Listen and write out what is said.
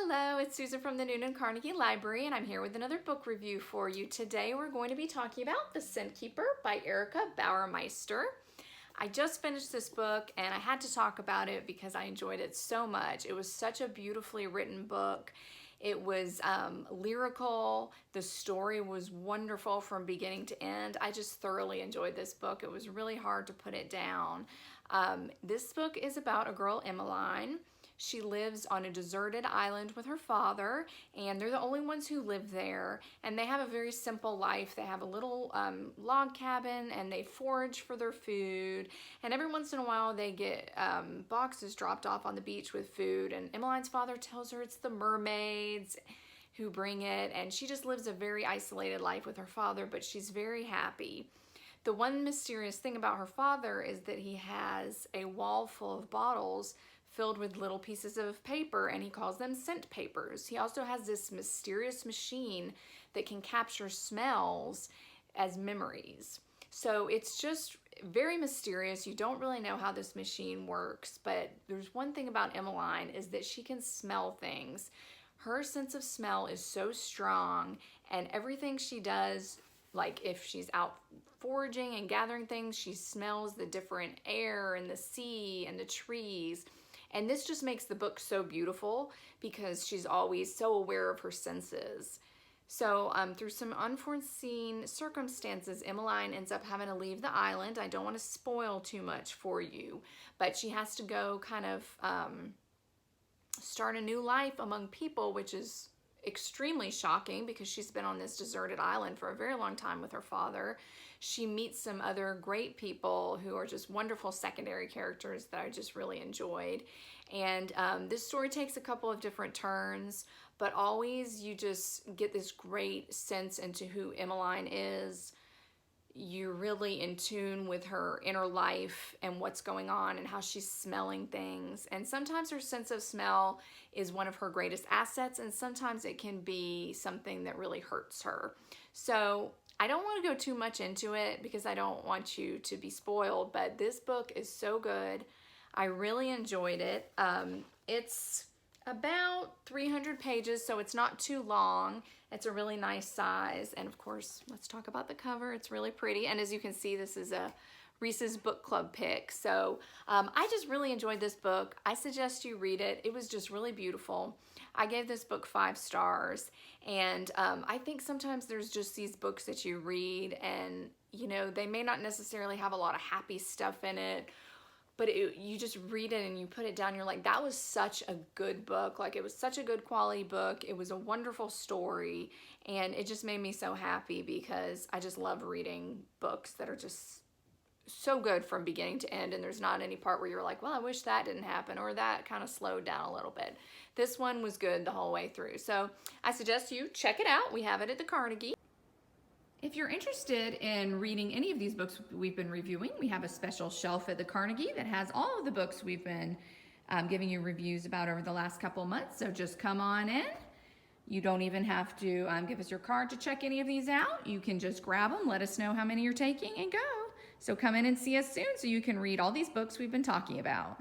Hello, it's Susan from the Newnan Carnegie Library, and I'm here with another book review for you. Today we're going to be talking about The Scent Keeper by Erica Bauermeister. I just finished this book and I had to talk about it because I enjoyed it so much. It was such a beautifully written book. It was lyrical. The story was wonderful from beginning to end. I just thoroughly enjoyed this book. It was really hard to put it down. This book is about a girl, Emmeline. She lives on a deserted island with her father, and they're the only ones who live there, and they have a very simple life. They have a little log cabin, and they forage for their food, and every once in a while they get boxes dropped off on the beach with food, and Emmeline's father tells her it's the mermaids who bring it, and she just lives a very isolated life with her father, but she's very happy. The one mysterious thing about her father is that he has a wall full of bottles filled with little pieces of paper, and he calls them scent papers. He also has this mysterious machine that can capture smells as memories. So it's just very mysterious. You don't really know how this machine works, but there's one thing about Emmeline is that she can smell things. Her sense of smell is so strong, and everything she does, like if she's out foraging and gathering things, she smells the different air and the sea and the trees. And this just makes the book so beautiful because she's always so aware of her senses. So through some unforeseen circumstances, Emmeline ends up having to leave the island. I don't want to spoil too much for you, but she has to go kind of start a new life among people, which is extremely shocking because she's been on this deserted island for a very long time with her father. She meets some other great people who are just wonderful secondary characters that I just really enjoyed. And this story takes a couple of different turns, but always you just get this great sense into who Emmeline is. You're really in tune with her inner life and what's going on and how she's smelling things. And sometimes her sense of smell is one of her greatest assets, and sometimes it can be something that really hurts her. So I don't want to go too much into it because I don't want you to be spoiled, but this book is so good. I really enjoyed it. It's about 300 pages, so it's not too long. It's a really nice size. And of course, let's talk about the cover. It's really pretty. And as you can see, this is a Reese's Book Club pick. So I just really enjoyed this book. I suggest you read it. It was just really beautiful. I gave this book 5 stars. And I think sometimes there's just these books that you read and, you know, they may not necessarily have a lot of happy stuff in it, but you just read it and you put it down, you're like, that was such a good book. Like, it was such a good quality book. It was a wonderful story, and it just made me so happy because I just love reading books that are just so good from beginning to end, and there's not any part where you're like, well, I wish that didn't happen, or that kind of slowed down a little bit. This one was good the whole way through. So I suggest you check it out. We have it at the Carnegie. If you're interested in reading any of these books we've been reviewing, we have a special shelf at the Carnegie that has all of the books we've been giving you reviews about over the last couple months. So just come on in. You don't even have to give us your card to check any of these out. You can just grab them, let us know how many you're taking, and go. So come in and see us soon so you can read all these books we've been talking about.